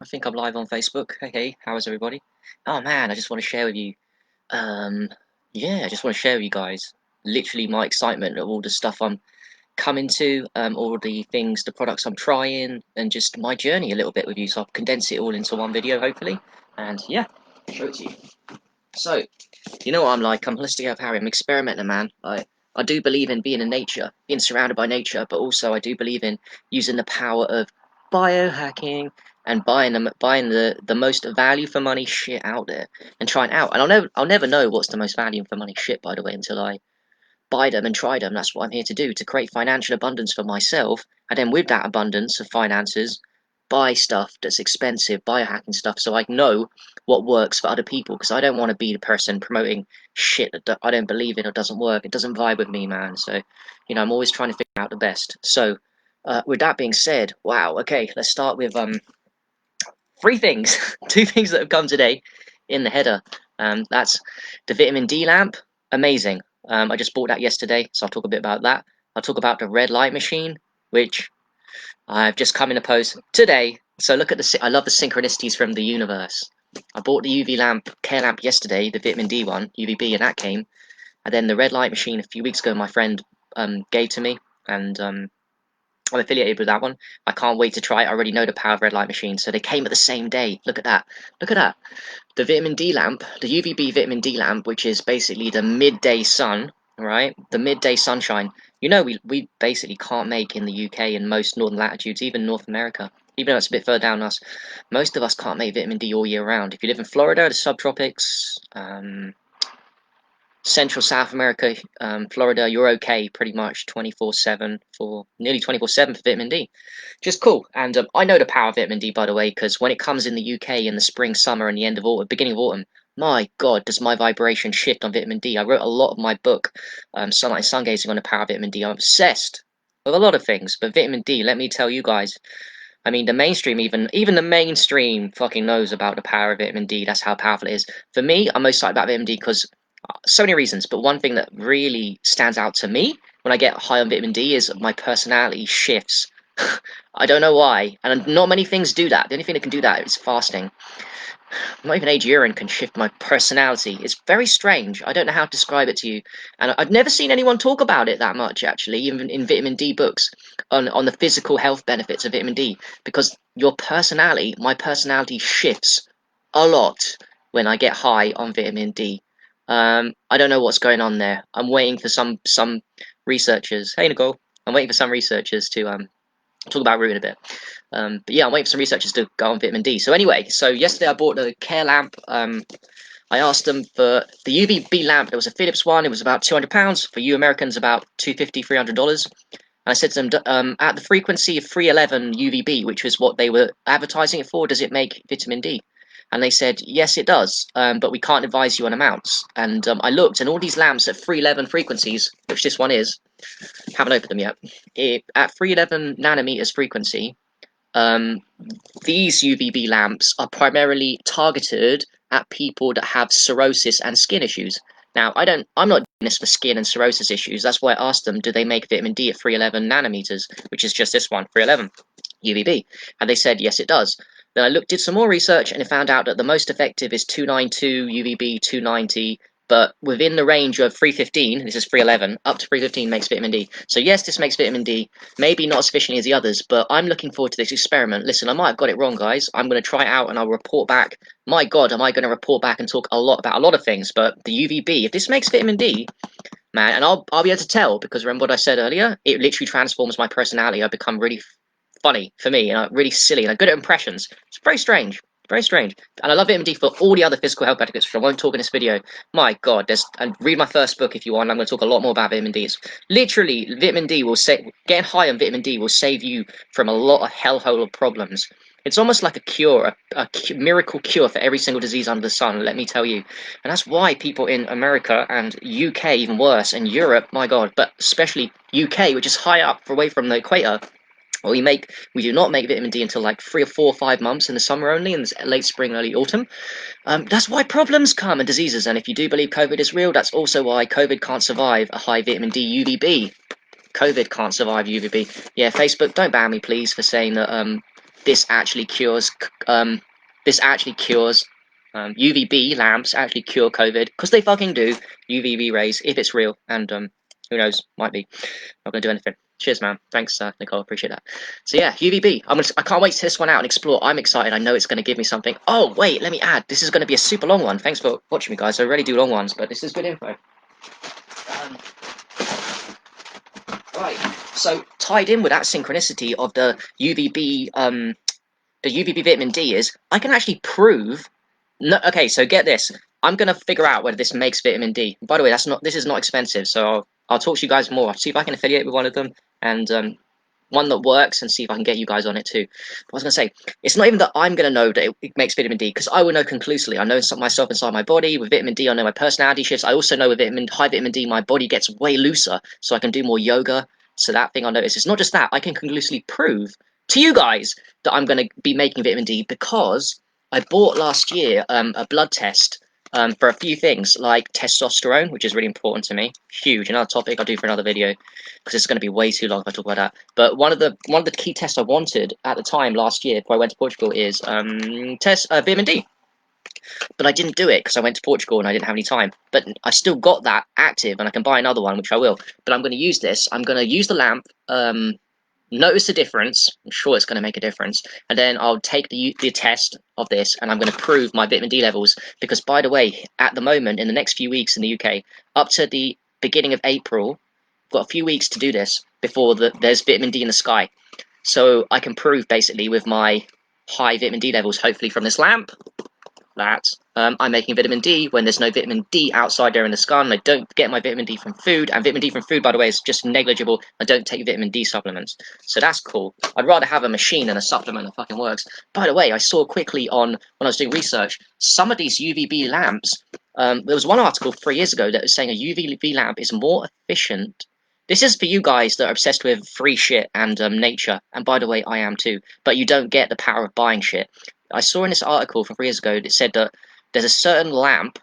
think I'm live on Facebook. Hey, how is everybody? Oh man, I just want to share with you. Yeah, I just want to share with you guys literally my excitement of all the stuff I'm coming to, all the things, the products I'm trying, and just my journey a little bit with you. So I'll condense it all into one video, hopefully. And yeah, show it to you. So, you know what I'm like. I'm holistic health Harry. I'm an experimenter, man. I do believe in being in nature, being surrounded by nature, but also I do believe in using the power of biohacking and buying the most value for money shit out there and trying out. And I'll never know what's the most value for money shit, by the way, until I buy them and try them. That's what I'm here to do, to create financial abundance for myself, and then with that abundance of finances, buy stuff that's expensive, biohacking stuff, so I know what works for other people. Because I don't want to be the person promoting shit that I don't believe in or doesn't work. It doesn't vibe with me, man. So, I'm always trying to figure out the best. So, with that being said, wow. Okay, let's start with three things, two things that have come today in the header. That's the vitamin D lamp, amazing. I just bought that yesterday, so I'll talk a bit about that. I'll talk about the red light machine, which I've just come in a post today. So look at I love the synchronicities from the universe. I bought the UV lamp, care lamp yesterday, the vitamin D one, UVB, and that came. And then the red light machine a few weeks ago, my friend gave to me, and I'm affiliated with that one. I can't wait to try it. I already know the power of red light machine. So they came at the same day. Look at that. Look at that. The vitamin D lamp, the UVB vitamin D lamp, which is basically the midday sun, right? The midday sunshine. We basically can't make in the UK and most northern latitudes, even North America. Even though it's a bit further down us, most of us can't make vitamin D all year round. If you live in Florida, the subtropics, Central South America, Florida, you're okay pretty much 24/7 for nearly 24/7 for vitamin D. Just cool. And I know the power of vitamin D, by the way, because when it comes in the UK in the spring, summer, and the end of autumn, beginning of autumn, my God, does my vibration shift on vitamin D. I wrote a lot of my book, Sunlight and Sungazing, on the power of vitamin D. I'm obsessed with a lot of things, but vitamin D, let me tell you guys, I mean, the mainstream, even the mainstream fucking knows about the power of vitamin D. That's how powerful it is. For me, I'm most excited about vitamin D because so many reasons, but one thing that really stands out to me when I get high on vitamin D is my personality shifts. I don't know why, and not many things do that. The only thing that can do that is fasting. Not even age urine can shift my personality. It's very strange. I don't know how to describe it to you, and I've never seen anyone talk about it that much, actually, even in vitamin D books, on the physical health benefits of vitamin D, because my personality shifts a lot when I get high on vitamin D. I don't know what's going on there. I'm waiting for some researchers. Hey Nicole, I'm waiting for some researchers to talk about root in a bit. But yeah, I'm waiting for some researchers to go on vitamin D. So anyway, so yesterday I bought the Care lamp. I asked them for the UVB lamp. There was a Philips one. It was about £200. For you Americans, about $250, $300. And I said to them, at the frequency of 311 UVB, which was what they were advertising it for, does it make vitamin D? And they said, yes, it does, but we can't advise you on amounts. And I looked, and all these lamps at 311 frequencies, which this one is, haven't opened them yet, at 311 nanometers frequency, these UVB lamps are primarily targeted at people that have cirrhosis and skin issues. Now, I'm not doing this for skin and cirrhosis issues. That's why I asked them, do they make vitamin D at 311 nanometers, which is just this one, 311 UVB? And they said, yes, it does. Then I did some more research, and it found out that the most effective is 292 UVB, 290, but within the range of 315, this is 311, up to 315 makes vitamin D. So yes, this makes vitamin D, maybe not as sufficiently as the others, but I'm looking forward to this experiment. Listen, I might have got it wrong, guys. I'm going to try it out, and I'll report back. My God, am I going to report back and talk a lot about a lot of things, but the UVB, if this makes vitamin D, man, and I'll be able to tell, because remember what I said earlier? It literally transforms my personality. I become really funny for me, and really silly, and I'm good at impressions. It's very strange. Very strange. And I love vitamin D for all the other physical health benefits, which I won't talk in this video. My God, and read my first book if you want. I'm going to talk a lot more about vitamin D. It's literally, vitamin D will getting high on vitamin D will save you from a lot of hellhole of problems. It's almost like a cure, a miracle cure for every single disease under the sun, let me tell you. And that's why people in America and UK, even worse, and Europe, my God, but especially UK, which is high up away from the equator, we do not make vitamin D until like 3 or 4 or 5 months in the summer only, in late spring, early autumn. That's why problems come and diseases. And if you do believe COVID is real, that's also why COVID can't survive a high vitamin D UVB. COVID can't survive UVB. Yeah, Facebook, don't ban me please for saying that this actually cures UVB lamps actually cure COVID, because they fucking do. UVB rays, if it's real, and who knows, might be. Not gonna do anything. Cheers, man. Thanks, Nicole. Appreciate that. So yeah, UVB. I can't wait to test this one out and explore. I'm excited. I know it's going to give me something. Oh wait, let me add. This is going to be a super long one. Thanks for watching me, guys. I already do long ones, but this is good info. Right. So tied in with that synchronicity of the UVB Vitamin D is I can actually prove. No, okay. So get this. I'm gonna figure out whether this makes vitamin D. By the way, this is not expensive, so I'll talk to you guys more. I'll see if I can affiliate with one of them, and one that works, and see if I can get you guys on it too. But I was gonna say, it's not even that I'm gonna know that it makes vitamin D, because I will know conclusively. I know myself inside my body. With vitamin D, I know my personality shifts. I also know with high vitamin D, my body gets way looser, so I can do more yoga. So that thing I noticed. It's not just that. I can conclusively prove to you guys that I'm gonna be making vitamin D, because I bought last year a blood test for a few things, like testosterone, which is really important to me. Huge. Another topic I'll do for another video, because it's going to be way too long if I talk about that. But one of the key tests I wanted at the time last year before I went to Portugal is vitamin D. But I didn't do it because I went to Portugal and I didn't have any time. But I still got that active, and I can buy another one, which I will. But I'm going to use this. I'm going to use the lamp. Notice the difference. I'm sure it's going to make a difference. And then I'll take the test of this, and I'm going to prove my vitamin D levels. Because, by the way, at the moment, in the next few weeks in the UK, up to the beginning of April, I've got a few weeks to do this before there's vitamin D in the sky. So I can prove, basically, with my high vitamin D levels, hopefully from this lamp, that I'm making vitamin D when there's no vitamin D outside there in the sky, and I don't get my vitamin D from food. And vitamin D from food, by the way, is just negligible. I don't take vitamin D supplements, so that's cool. I'd rather have a machine than a supplement that fucking works. By the way, I saw quickly when I was doing research, some of these UVB lamps. There was one article 3 years ago that was saying a UVB lamp is more efficient. This is for you guys that are obsessed with free shit and nature. And by the way, I am too. But you don't get the power of buying shit. I saw in this article from 3 years ago that said that there's a certain lamp,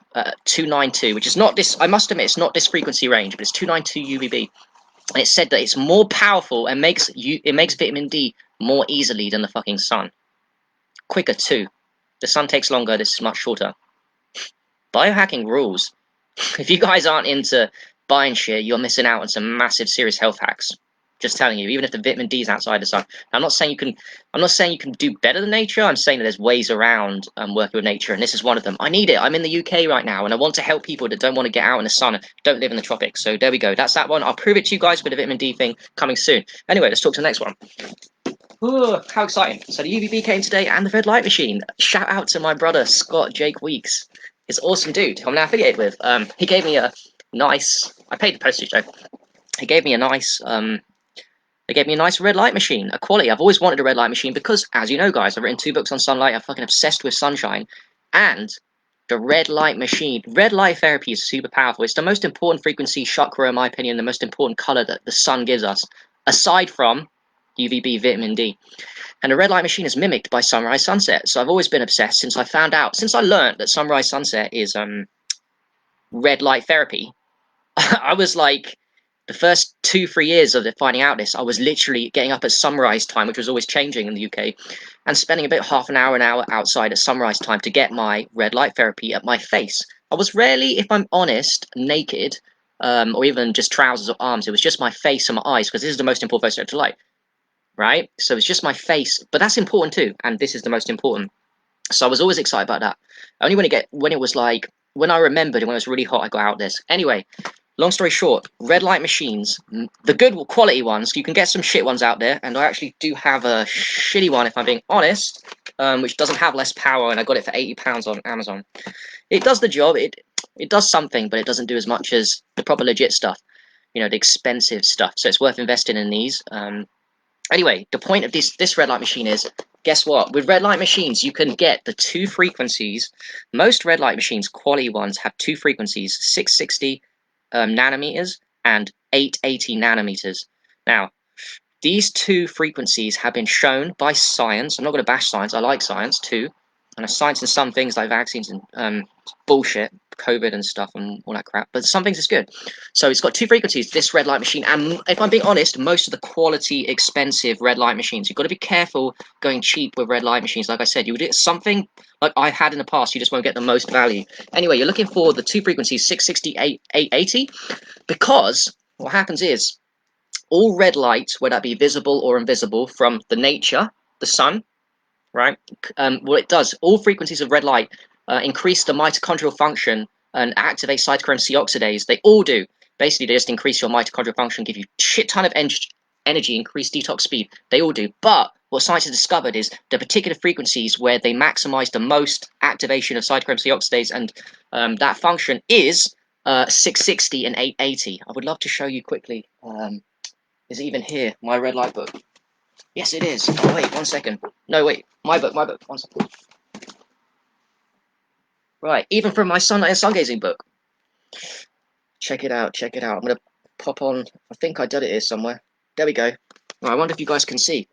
292, which is not this. I must admit, it's not this frequency range, but it's 292 UVB, and it said that it's more powerful and makes vitamin D more easily than the fucking sun. Quicker too. The sun takes longer. This is much shorter. Biohacking rules. If you guys aren't into buying shit, you're missing out on some massive, serious health hacks. Just telling you, even if the vitamin D is outside the sun. I'm not saying you can do better than nature. I'm saying that there's ways around working with nature, and this is one of them. I need it. I'm in the UK right now, and I want to help people that don't want to get out in the sun and don't live in the tropics. So there we go. That's that one. I'll prove it to you guys with the vitamin D thing coming soon. Anyway, let's talk to the next one. Ooh, how exciting. So the UVB came today, and the red light machine. Shout out to my brother, Scott Jake Weeks. He's an awesome dude I'm now affiliated with. He gave me a nice... I paid the postage, though. He gave me a nice... They gave me a nice red light machine, a quality. I've always wanted a red light machine because, as you know, guys, I've written 2 books on sunlight. I'm fucking obsessed with sunshine. And the red light machine, red light therapy is super powerful. It's the most important frequency chakra, in my opinion, the most important color that the sun gives us, aside from UVB vitamin D. And the red light machine is mimicked by sunrise sunset. So I've always been obsessed since I learned that sunrise sunset is red light therapy. I was like, the first 2-3 years of finding out this, I was literally getting up at sunrise time, which was always changing in the UK, and spending about half an hour outside at sunrise time to get my red light therapy at my face. I was rarely, if I'm honest, naked, or even just trousers or arms. It was just my face and my eyes, because this is the most important photosensitive to light, right? So it's just my face, but that's important too, and this is the most important. So I was always excited about that. Only when I remembered and when it was really hot, I got out this. Anyway, long story short, red light machines, the good quality ones, you can get some shit ones out there, and I actually do have a shitty one, if I'm being honest, which doesn't have less power, and I got it for £80 on Amazon. It does the job, it does something, but it doesn't do as much as the proper legit stuff, you know, the expensive stuff, so it's worth investing in these. Anyway, the point of this red light machine is, guess what? With red light machines, you can get the 2 frequencies. Most red light machines, quality ones, have 2 frequencies, 660 nanometers and 880 nanometers. Now, these 2 frequencies have been shown by science. I'm not going to bash science. I like science too. And science in some things like vaccines and bullshit. COVID and stuff and all that crap. But some things is good. So it's got 2 frequencies, this red light machine, and if I'm being honest, most of the quality, expensive red light machines. You've got to be careful going cheap with red light machines. Like I said, you would get something like I had in the past, you just won't get the most value. Anyway, you're looking for the 2 frequencies, 660, 880, because what happens is all red light, whether that be visible or invisible, from the nature, the sun, right? What it does, all frequencies of red light increase the mitochondrial function and activate cytochrome C oxidase. They all do. Basically, they just increase your mitochondrial function, give you a shit ton of energy, increase detox speed. They all do. But what science has discovered is the particular frequencies where they maximize the most activation of cytochrome C oxidase, and that function is 660 and 880. I would love to show you quickly. Is it even here? My red light book. Yes, it is. Oh, wait, 1 second. No, wait. My book. 1 second. Right, even from my sunlight and sungazing book. Check it out, check it out. I'm going to pop on. I think I did it here somewhere. There we go. Right, I wonder if you guys can see.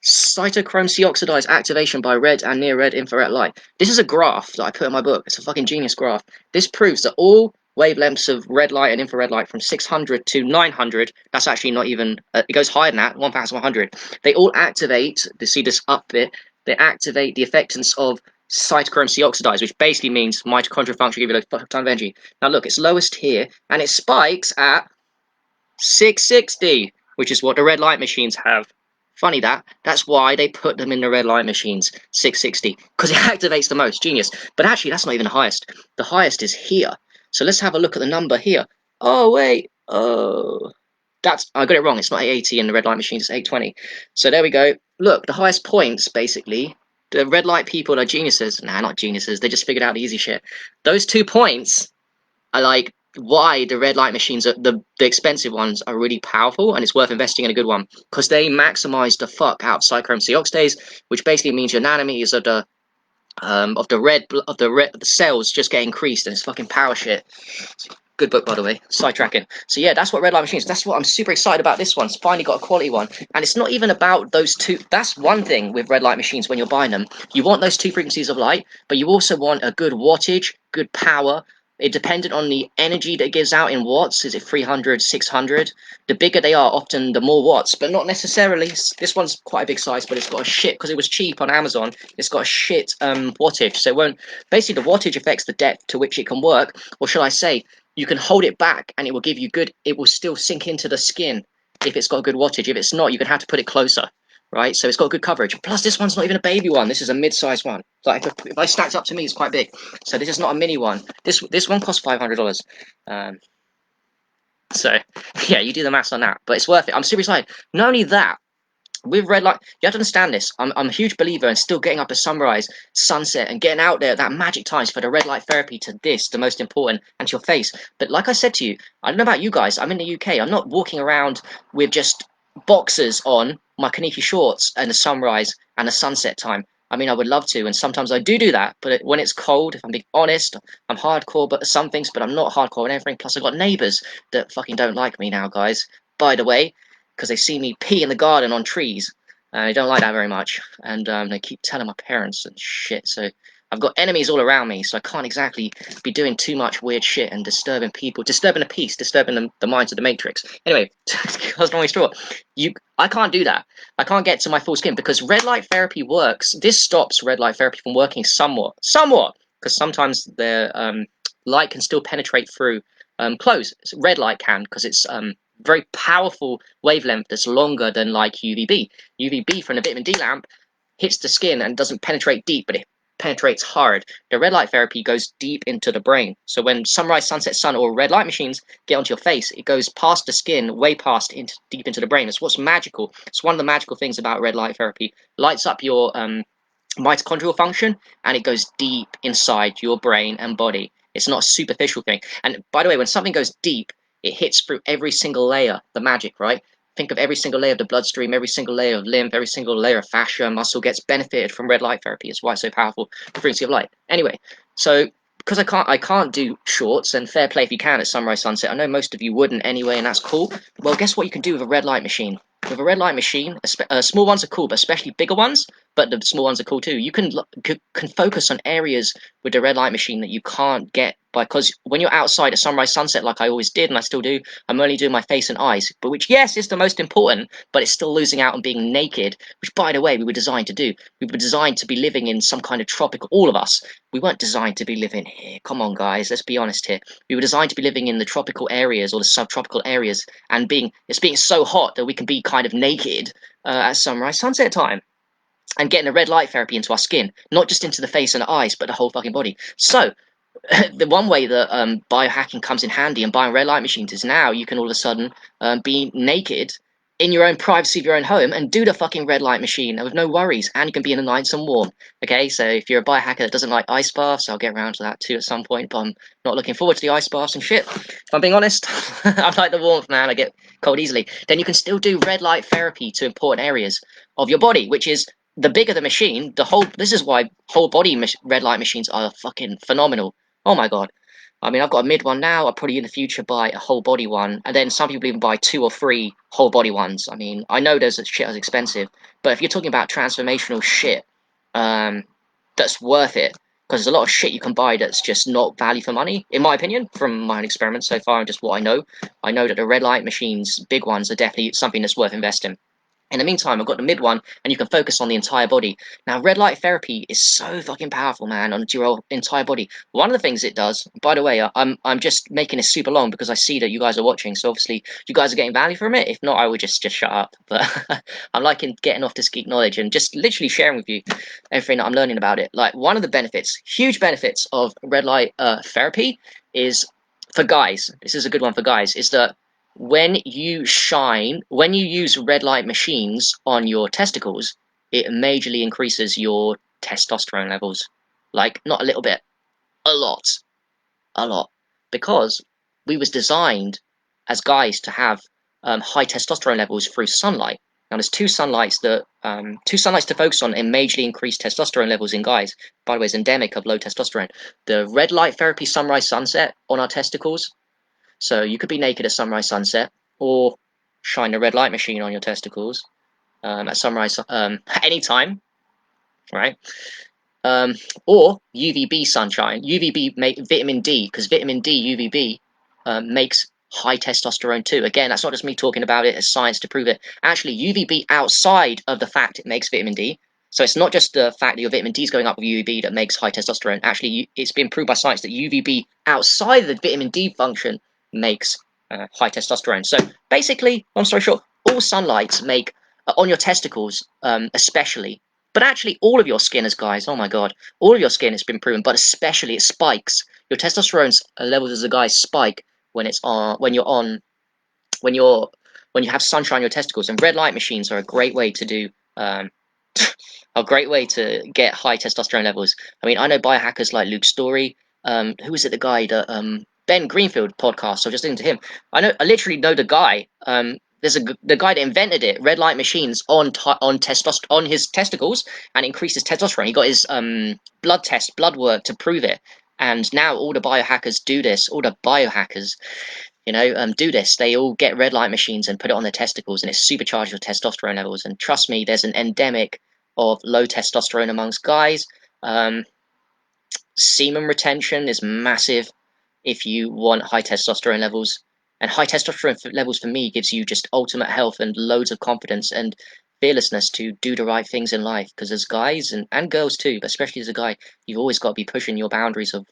Cytochrome C oxidase activation by red and near-red infrared light. This is a graph that I put in my book. It's a fucking genius graph. This proves that all wavelengths of red light and infrared light from 600 to 900, that's actually not even, it goes higher than that, 1100. They all activate, see this up bit, they activate the effectance of cytochrome C oxidase, which basically means mitochondrial function, give you a ton of energy. Now look, it's lowest here, and it spikes at 660, which is what the red light machines have. Funny that. That's why they put them in the red light machines, 660, because it activates the most. Genius. But actually, that's not even the highest. The highest is here. So let's have a look at the number here. Oh, wait. Oh, I got it wrong. It's not 880 in the red light machines. It's 820. So there we go. Look, the highest points, basically, the red light people are geniuses. Nah, not geniuses. They just figured out the easy shit. Those 2 points are like why the red light machines, the expensive ones, are really powerful, and it's worth investing in a good one because they maximize the fuck out of cytochrome C oxidase, which basically means your nanometers of the cells just get increased, and it's fucking power shit. Good book, by the way. Sidetracking. So yeah, that's what red light machines. That's what I'm super excited about. This one's finally got a quality one, and it's not even about those 2. That's one thing with red light machines when you're buying them. You want those 2 frequencies of light, but you also want a good wattage, good power. It dependent on the energy that it gives out in watts. Is it 300, 600? The bigger they are, often the more watts, but not necessarily. This one's quite a big size, but it's got a shit, because it was cheap on Amazon, it's got a shit wattage. So it won't, basically the wattage affects the depth to which it can work, or shall I say, you can hold it back and it will give you good, it will still sink into the skin if it's got good wattage. If it's not, you're going to have to put it closer. Right, so it's got good coverage. Plus, this one's not even a baby one. This is a mid-sized one. Like if I stacked up to me, it's quite big. So this is not a mini one. This one costs $500. So yeah, you do the maths on that, but it's worth it. I'm super excited. Not only that, with red light, you have to understand this. I'm a huge believer in still getting up at sunrise, sunset, and getting out there at that magic times for the red light therapy to this, the most important, and to your face. But like I said to you, I don't know about you guys. I'm in the UK. I'm not walking around with just boxers on, my kaniki shorts, and the sunrise and the sunset time. I mean, I would love to, and sometimes I do that, but when it's cold, if I'm being honest, I'm hardcore but some things, but I'm not hardcore in everything. Plus, I've got neighbours that fucking don't like me now, guys. By the way, because they see me pee in the garden on trees, and they don't like that very much, and they keep telling my parents and shit, so I've got enemies all around me, so I can't exactly be doing too much weird shit and disturbing people, disturbing the peace, disturbing the minds of the Matrix. Anyway, that's long straw. I can't do that. I can't get to my full skin because red light therapy works. This stops red light therapy from working somewhat, because sometimes the light can still penetrate through clothes. Red light can, because it's very powerful wavelength that's longer than like UVB. UVB from the vitamin D lamp hits the skin and doesn't penetrate deep, but it penetrates hard. The red light therapy goes deep into the brain. So when sunrise, sunset, sun, or red light machines get onto your face, it goes past the skin, way past deep into the brain. It's what's magical. It's one of the magical things about red light therapy. Lights up your mitochondrial function, and it goes deep inside your brain and body. It's not a superficial thing. And by the way, when something goes deep, it hits through every single layer. The magic, right? Think of every single layer of the bloodstream, every single layer of lymph, every single layer of fascia, muscle gets benefited from red light therapy. It's why it's so powerful, the frequency of light. Anyway, so because I can't do shorts, and fair play if you can at sunrise, sunset. I know most of you wouldn't anyway, and that's cool. Well, guess what you can do with a red light machine? with a red light machine, small ones are cool, but especially bigger ones. But the small ones are cool too. You can focus on areas with the red light machine that you can't get because when you're outside at sunrise, sunset, like I always did and I still do, I'm only doing my face and eyes. But which, yes, is the most important, but it's still losing out on being naked. Which, by the way, we were designed to do. We were designed to be living in some kind of tropical. All of us. We weren't designed to be living here. Come on, guys. Let's be honest here. We were designed to be living in the tropical areas or the subtropical areas, and it's being so hot that we can be kind of naked at sunrise, sunset time, and getting a red light therapy into our skin, not just into the face and the eyes, but the whole fucking body. So the one way that biohacking comes in handy and buying red light machines is now you can all of a sudden be naked in your own privacy of your own home and do the fucking red light machine with no worries, and you can be in the nice and warm. Okay, so if you're a biohacker that doesn't like ice baths, I'll get around to that too at some point, but I'm not looking forward to the ice baths and shit. If I'm being honest, I like the warmth, man. I get cold easily. Then you can still do red light therapy to important areas of your body, which is the bigger the machine, this is why whole body red light machines are fucking phenomenal. Oh my god. I mean, I've got a mid one now. I'll probably in the future buy a whole body one. And then some people even buy 2 or 3 whole body ones. I mean, I know there's shit as expensive. But if you're talking about transformational shit, that's worth it. Because there's a lot of shit you can buy that's just not value for money, in my opinion, from my own experiments so far and just what I know. I know that the red light machines, big ones, are definitely something that's worth investing. In the meantime, I've got the mid one, and you can focus on the entire body. Now, red light therapy is so fucking powerful, man, on your entire body. One of the things it does, by the way, I'm just making it super long because I see that you guys are watching, so obviously you guys are getting value from it. If not, I would just shut up. But I'm liking getting off this geek knowledge and just literally sharing with you everything that I'm learning about it. Like one of the benefits, huge benefits of red light therapy is for guys. This is a good one for guys. Is that when you use red light machines on your testicles, it majorly increases your testosterone levels. Like, not a little bit, a lot. A lot. Because we was designed as guys to have high testosterone levels through sunlight. Now, there's two sunlights to focus on and majorly increase testosterone levels in guys. By the way, it's endemic of low testosterone. The red light therapy sunrise sunset on our testicles. So you could be naked at sunrise, sunset, or shine a red light machine on your testicles at sunrise anytime, right? Or UVB sunshine, vitamin D, because vitamin D, UVB, makes high testosterone too. Again, that's not just me talking about it, it's science to prove it. Actually, UVB outside of the fact it makes vitamin D, so it's not just the fact that your vitamin D is going up with UVB that makes high testosterone. Actually, it's been proved by science that UVB outside of the vitamin D function makes high testosterone. So basically, long story short, all sunlights make on your testicles, especially, but actually all of your skin, as guys. Oh my god, all of your skin has been proven, but especially it spikes. Your testosterone levels as a guy spike when it's on when you're when you have sunshine on your testicles. And red light machines are a great way to do a great way to get high testosterone levels. I mean, I know biohackers like Luke Story. Who is it? The guy that Ben Greenfield podcast. So just listening to him. I literally know the guy. The guy that invented it. Red light machines on his testicles and increases testosterone. He got his blood work to prove it. And now all the biohackers do this. All the biohackers, do this. They all get red light machines and put it on their testicles, and it supercharges your testosterone levels. And trust me, there's an endemic of low testosterone amongst guys. Semen retention is massive if you want high testosterone levels. And high testosterone levels for me gives you just ultimate health and loads of confidence and fearlessness to do the right things in life. Because as guys and girls too, but especially as a guy, you've always got to be pushing your boundaries of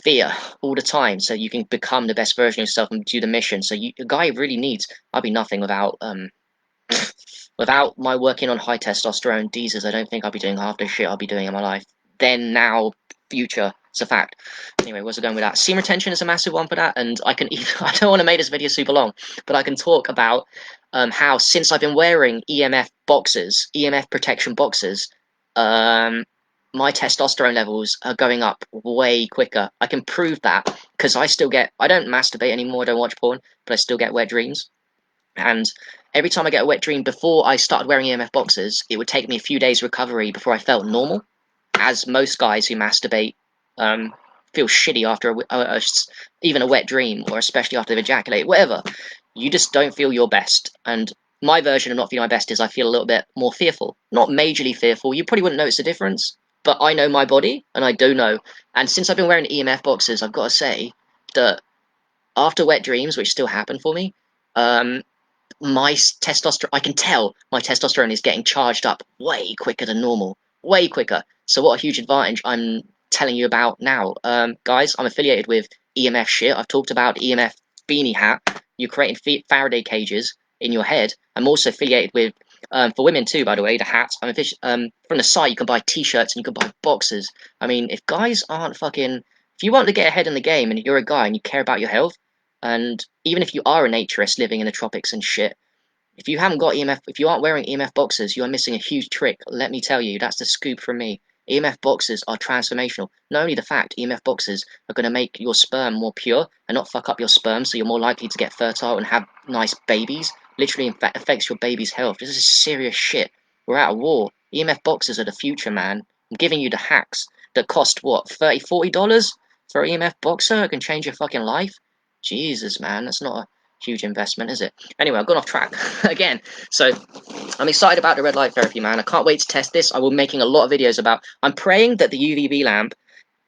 fear all the time, so you can become the best version of yourself and do the mission. So a guy really needs. I'd be nothing without without my working on high testosterone diesels. I don't think I'd be doing half the shit I'll be doing in my life. Then, now, future. It's a fact. Anyway, where's I going with that? Seam retention is a massive one for that, and I don't want to make this video super long, but I can talk about how since I've been wearing EMF protection boxes, my testosterone levels are going up way quicker. I can prove that because I don't masturbate anymore, I don't watch porn, but I still get wet dreams. And every time I get a wet dream, before I started wearing EMF boxes, it would take me a few days recovery before I felt normal. As most guys who masturbate feel shitty after even a wet dream, or especially after they've ejaculated, whatever. you just don't feel your best. And my version of not feeling my best is I feel a little bit more fearful. Not majorly fearful. You probably wouldn't notice the difference, but I know my body, and I do know. And since I've been wearing EMF boxes, I've got to say that after wet dreams, which still happen for me, my testosterone, I can tell my testosterone is getting charged up way quicker than normal, way quicker. So what a huge advantage I'm telling you about now. Guys, I'm affiliated with EMF shit. I've talked about EMF beanie hat. You're creating Faraday cages in your head. I'm also affiliated with, for women too, by the way, the hats. From the site, you can buy t-shirts and you can buy boxes. I mean, if guys aren't fucking, if you want to get ahead in the game and you're a guy and you care about your health, and even if you are a naturist living in the tropics and shit, if you haven't got EMF, if you aren't wearing EMF boxes, you are missing a huge trick. Let me tell you, that's the scoop from me. EMF boxes are transformational. Not only the fact EMF boxes are going to make your sperm more pure and not fuck up your sperm, so you're more likely to get fertile and have nice babies. Literally, in fact, affects your baby's health. This is serious shit. We're at a war. EMF boxes are the future, man. I'm giving you the hacks that cost what, $30, $40 for an EMF boxer? It can change your fucking life. Jesus, man, that's not a huge investment, is it? Anyway, I've gone off track again. So I'm excited about the red light therapy, man. I can't wait to test this. I will be making a lot of videos about. I'm praying that the UVB lamp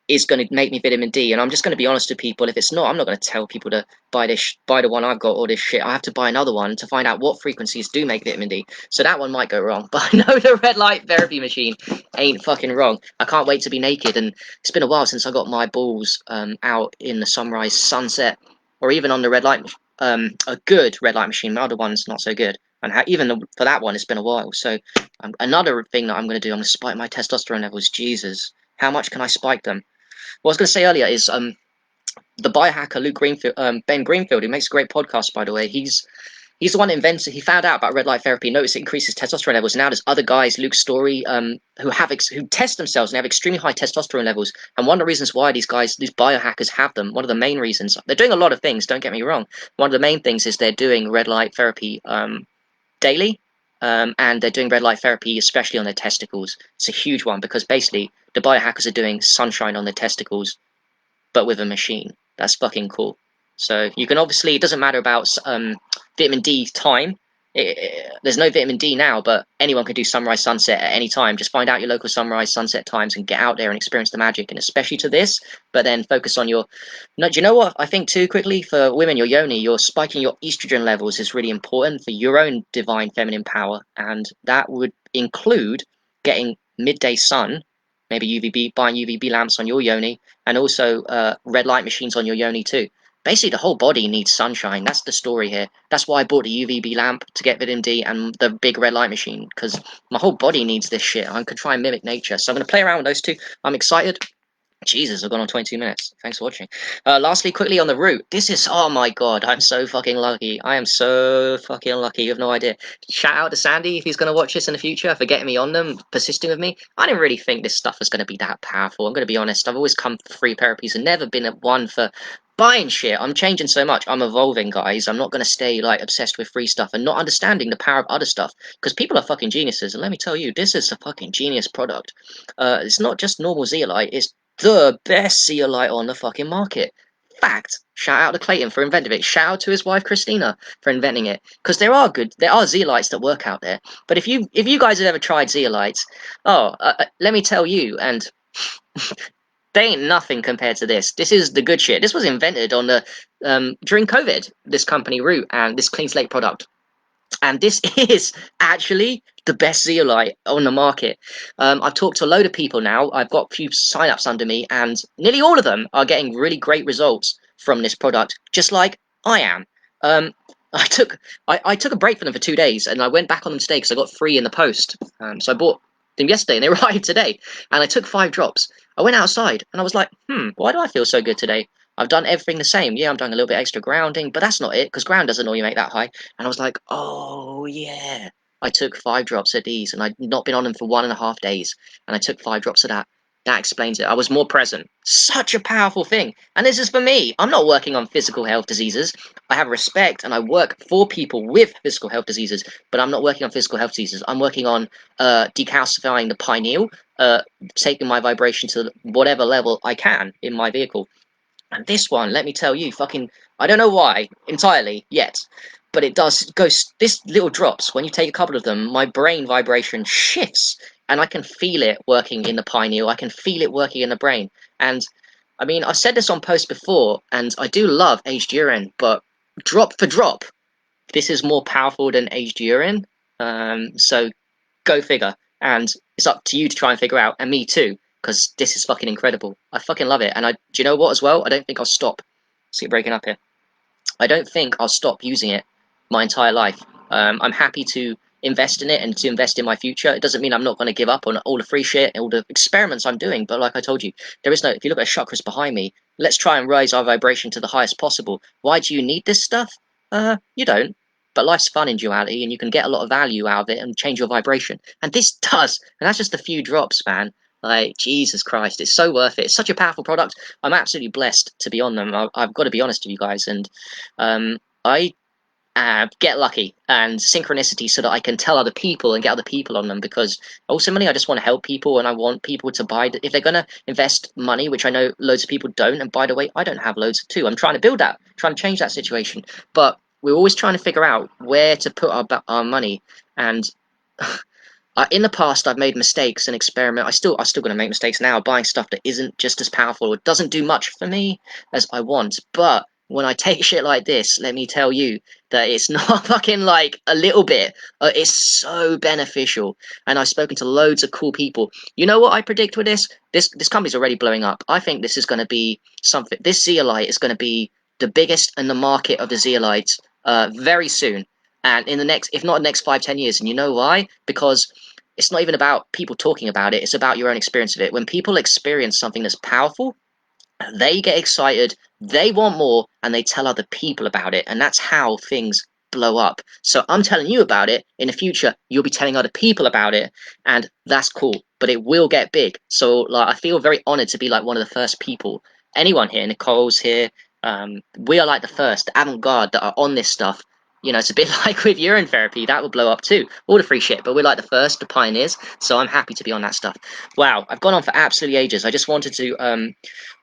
is going to make me vitamin D, and I'm just going to be honest with people. If it's not, I'm not going to tell people to buy this, buy the one I've got or this shit. I have to buy another one to find out what frequencies do make vitamin D. So that one might go wrong, but I know the red light therapy machine ain't fucking wrong. I can't wait to be naked, and it's been a while since I got my balls out in the sunrise, sunset, or even on the red light, a good red light machine. My other one's not so good, and for that one, it's been a while. So another thing that I'm going to do, I'm going to spike my testosterone levels. Jesus, how much can I spike them? What I was going to say earlier is the biohacker Luke Greenfield, Ben Greenfield, who makes a great podcast, by the way. He's the one that invented. He found out about red light therapy, noticed it increases testosterone levels. Now there's other guys, Luke's story, who test themselves and have extremely high testosterone levels. And one of the reasons why these biohackers have them, one of the main reasons, they're doing a lot of things. Don't get me wrong. One of the main things is they're doing red light therapy daily. And they're doing red light therapy, especially on their testicles. It's a huge one because basically the biohackers are doing sunshine on their testicles, but with a machine. That's fucking cool. So you can obviously, it doesn't matter about vitamin D time. There's no vitamin D now, but anyone can do sunrise, sunset at any time. Just find out your local sunrise, sunset times and get out there and experience the magic. And especially to this, but then focus on your. No, do you know what I think too? Quickly for women, your yoni, your spiking your estrogen levels is really important for your own divine feminine power, and that would include getting midday sun, maybe UVB, buying UVB lamps on your yoni, and also red light machines on your yoni too. Basically, the whole body needs sunshine. That's the story here. That's why I bought the UVB lamp to get vitamin D and the big red light machine, because my whole body needs this shit. I could try and mimic nature. So I'm going to play around with those two. I'm excited. Jesus, I've gone on 22 minutes. Thanks for watching. Lastly, quickly on the route. This is, oh my god, I'm so fucking lucky. I am so fucking lucky. You have no idea. Shout out to Sandy if he's going to watch this in the future for getting me on them, persisting with me. I didn't really think this stuff was going to be that powerful. I'm going to be honest. I've always come for free therapies and never been at one for buying shit. I'm changing so much. I'm evolving, guys. I'm not going to stay like obsessed with free stuff and not understanding the power of other stuff because people are fucking geniuses. And let me tell you, this is a fucking genius product. It's not just normal zeolite. It's the best zeolite on the fucking market. Fact. Shout out to Clayton for inventing it. Shout out to his wife Christina for inventing it. Because there are zeolites that work out there. But if you guys have ever tried zeolites, let me tell you, and they ain't nothing compared to this. This is the good shit. This was invented on the during COVID. This company Root and this Cleanslate product. And this is actually the best zeolite on the market. I've talked to a load of people now. I've got a few sign-ups under me, and nearly all of them are getting really great results from this product, just like I am. I took a break from them for 2 days, and I went back on them today because I got free in the post. So I bought them yesterday, and they arrived today. And I took 5 drops. I went outside, and I was like, why do I feel so good today? I've done everything the same. Yeah, I'm doing a little bit extra grounding, but that's not it, because ground doesn't normally make that high. And I was like, oh, yeah. I took 5 drops of these, and I'd not been on them for 1.5 days. And I took 5 drops of that. That explains it. I was more present. Such a powerful thing. And this is for me. I'm not working on physical health diseases. I have respect, and I work for people with physical health diseases, but I'm not working on physical health diseases. I'm working on decalcifying the pineal, taking my vibration to whatever level I can in my vehicle. And this one, let me tell you, fucking, I don't know why entirely yet, but it does go. This little drops when you take a couple of them, my brain vibration shifts, and I can feel it working in the pineal. I can feel it working in the brain, and I mean, I've said this on post before, and I do love aged urine, but drop for drop, this is more powerful than aged urine. So go figure. And it's up to you to try and figure out, and me too, because this is fucking incredible. I fucking love it. And do you know what as well? I don't think I'll stop. See, breaking up here. I don't think I'll stop using it my entire life. I'm happy to invest in it and to invest in my future. It doesn't mean I'm not going to give up on all the free shit and all the experiments I'm doing. But like I told you, there is no. If you look at chakras behind me, let's try and raise our vibration to the highest possible. Why do you need this stuff? You don't. But life's fun in duality, and you can get a lot of value out of it and change your vibration. And this does. And that's just a few drops, man. Like, Jesus Christ, it's so worth it. It's such a powerful product. I'm absolutely blessed to be on them. I've got to be honest with you guys. And I get lucky and synchronicity so that I can tell other people and get other people on them, because ultimately I just want to help people, and I want people to buy. If they're going to invest money, which I know loads of people don't, and by the way, I don't have loads too. I'm trying to build that, trying to change that situation. But we're always trying to figure out where to put our money. And in the past, I've made mistakes and experiment. I'm still going to make mistakes now, buying stuff that isn't just as powerful or doesn't do much for me as I want. But when I take shit like this, let me tell you that it's not fucking like a little bit. It's so beneficial. And I've spoken to loads of cool people. You know what I predict with this? This company's already blowing up. I think this is going to be something. This zeolite is going to be the biggest in the market of the zeolites very soon. And in the next, if not the next 5-10 years. And you know why? Because it's not even about people talking about it. It's about your own experience of it. When people experience something that's powerful, they get excited, they want more, and they tell other people about it. And that's how things blow up. So I'm telling you about it. In the future, you'll be telling other people about it. And that's cool. But it will get big. So like, I feel very honored to be like one of the first people. Anyone here, Nicole's here. We are like the first, the avant-garde that are on this stuff. You know, it's a bit like with urine therapy, that will blow up too. All the free shit, but we're like the first, the pioneers. So I'm happy to be on that stuff. Wow, I've gone on for absolutely ages. I just wanted to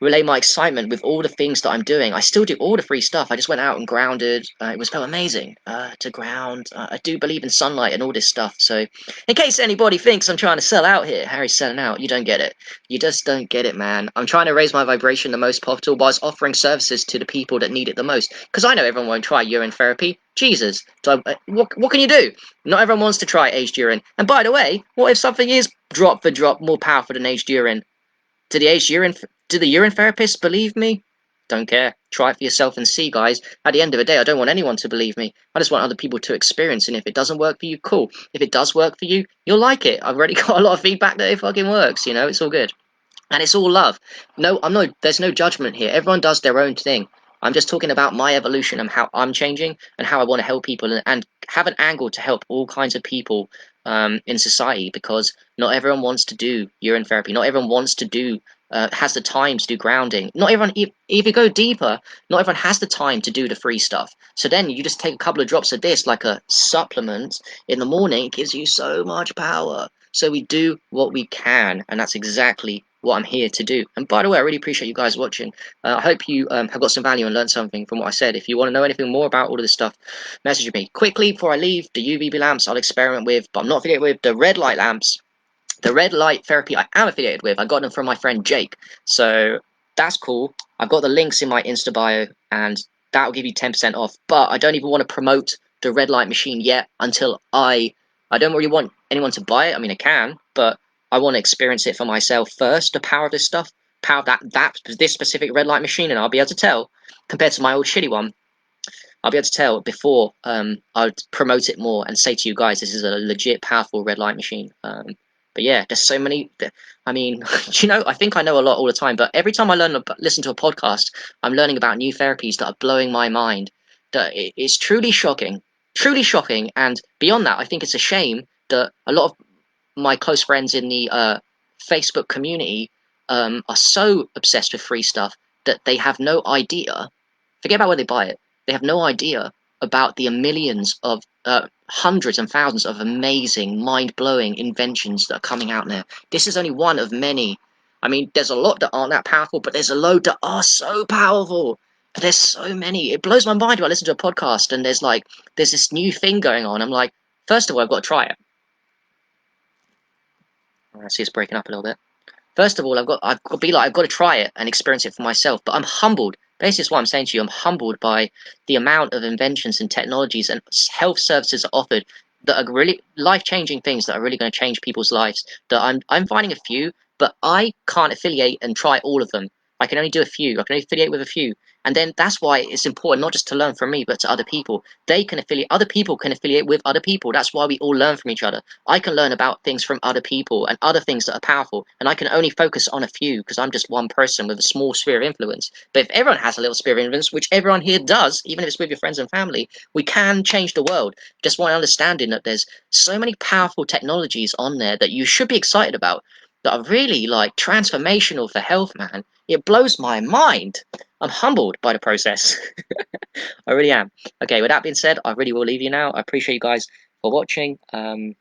relay my excitement with all the things that I'm doing. I still do all the free stuff. I just went out and grounded. It was so amazing to ground. I do believe in sunlight and all this stuff. So in case anybody thinks I'm trying to sell out here, Harry's selling out, you don't get it. You just don't get it, man. I'm trying to raise my vibration the most possible by offering services to the people that need it the most. Because I know everyone won't try urine therapy. Jesus. So, what can you do? Not everyone wants to try aged urine. And by the way, what if something is drop for drop more powerful than aged urine? Do the urine therapists believe me? Don't care. Try it for yourself and see, guys. At the end of the day, I don't want anyone to believe me. I just want other people to experience. And if it doesn't work for you, cool. If it does work for you, you'll like it. I've already got a lot of feedback that it fucking works. You know, it's all good. And it's all love. There's no judgment here. Everyone does their own thing. I'm just talking about my evolution and how I'm changing and how I want to help people and have an angle to help all kinds of people in society, because not everyone wants to do urine therapy. Not everyone wants to do, has the time to do grounding. Not everyone, if you go deeper, not everyone has the time to do the free stuff. So then you just take a couple of drops of this like a supplement in the morning. It gives you so much power. So we do what we can, and that's exactly what I'm here to do. And by the way, I really appreciate you guys watching. I hope you have got some value and learned something from what I said. If you want to know anything more about all of this stuff, message me. Quickly, before I leave, the UVB lamps I'll experiment with, but I'm not affiliated with. The red light lamps, the red light therapy I am affiliated with. I got them from my friend Jake. So that's cool. I've got the links in my Insta bio, and that will give you 10% off. But I don't even want to promote the red light machine yet until I don't really want anyone to buy it. I mean, I can, but I want to experience it for myself first, the power of this stuff, power of this specific red light machine, and I'll be able to tell, compared to my old shitty one, I'll be able to tell before I'd promote it more and say to you guys, this is a legit powerful red light machine. But yeah, there's so many. I mean, you know, I think I know a lot all the time, but every time I listen to a podcast, I'm learning about new therapies that are blowing my mind. That it's truly shocking, truly shocking. And beyond that, I think it's a shame that a lot of my close friends in the Facebook community are so obsessed with free stuff that they have no idea. Forget about where they buy it. They have no idea about the millions of hundreds and thousands of amazing, mind-blowing inventions that are coming out there. This is only one of many I mean, there's a lot that aren't that powerful, but there's a load that are so powerful. There's so many. It blows my mind when I listen to a podcast and there's this new thing going on. I'm like, first of all, I've got to try it. I see it's breaking up a little bit. First of all, I've got to be like, I've got to try it and experience it for myself. But I'm humbled. Basically, is what I'm saying to you. I'm humbled by the amount of inventions and technologies and health services offered that are really life-changing things that are really going to change people's lives. That I'm finding a few, but I can't affiliate and try all of them. I can only do a few. I can only affiliate with a few. And then that's why it's important not just to learn from me, but to other people. They can affiliate, other people can affiliate with other people. That's why we all learn from each other. I can learn about things from other people and other things that are powerful, and I can only focus on a few because I'm just one person with a small sphere of influence. But if everyone has a little sphere of influence, which everyone here does, even if it's with your friends and family, we can change the world. Just one understanding that there's so many powerful technologies on there that you should be excited about that are really like transformational for health, man. It blows my mind. I'm humbled by the process. I really am. Okay, with that being said, I really will leave you now. I appreciate you guys for watching. Owen,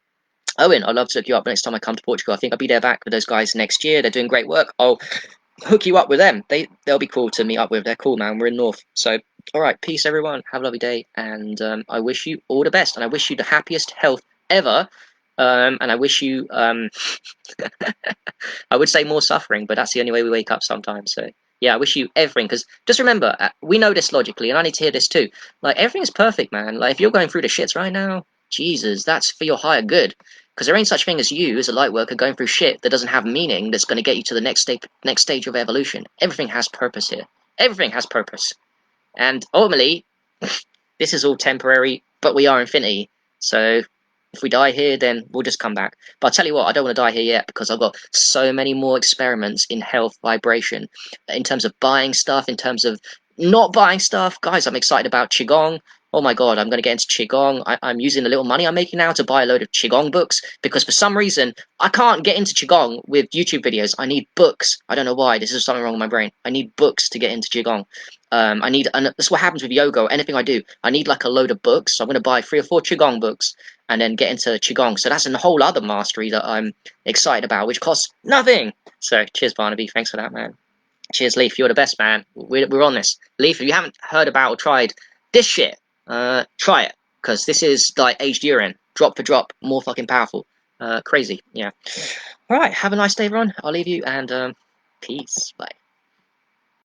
I'd love to look you up next time I come to Portugal. I think I'll be there back with those guys next year. They're doing great work. I'll hook you up with them. They'll be cool to meet up with. They're cool, man. We're in North. So, all right, peace, everyone. Have a lovely day, and I wish you all the best, and I wish you the happiest health ever. And I wish you, I would say more suffering, but that's the only way we wake up sometimes. So, yeah, I wish you everything. Because just remember, we know this logically, and I need to hear this too. Like, everything is perfect, man. Like, if you're going through the shits right now, Jesus, that's for your higher good. Because there ain't such thing as you, as a light worker, going through shit that doesn't have meaning, that's going to get you to the next stage of evolution. Everything has purpose here. Everything has purpose. And ultimately, this is all temporary, but we are infinity. So if we die here, then we'll just come back. But I'll tell you what, I don't want to die here yet because I've got so many more experiments in health vibration, in terms of buying stuff, in terms of not buying stuff. Guys, I'm excited about Qigong. Oh my god, I'm going to get into Qigong. I'm using the little money I'm making now to buy a load of Qigong books because for some reason I can't get into Qigong with YouTube videos. I need books. I don't know why. This is something wrong with my brain. I need books to get into Qigong. And that's what happens with yoga or anything I do. I need like a load of books. So I'm going to buy 3 or 4 Qigong books and then get into Qigong. So that's a whole other mastery that I'm excited about, which costs nothing. So cheers, Barnaby. Thanks for that, man. Cheers, Leaf. You're the best, man. We're on this. Leaf, if you haven't heard about or tried this shit, try it. Because this is like aged urine. Drop for drop. More fucking powerful. Crazy. Yeah. All right. Have a nice day, everyone. I'll leave you and peace. Bye.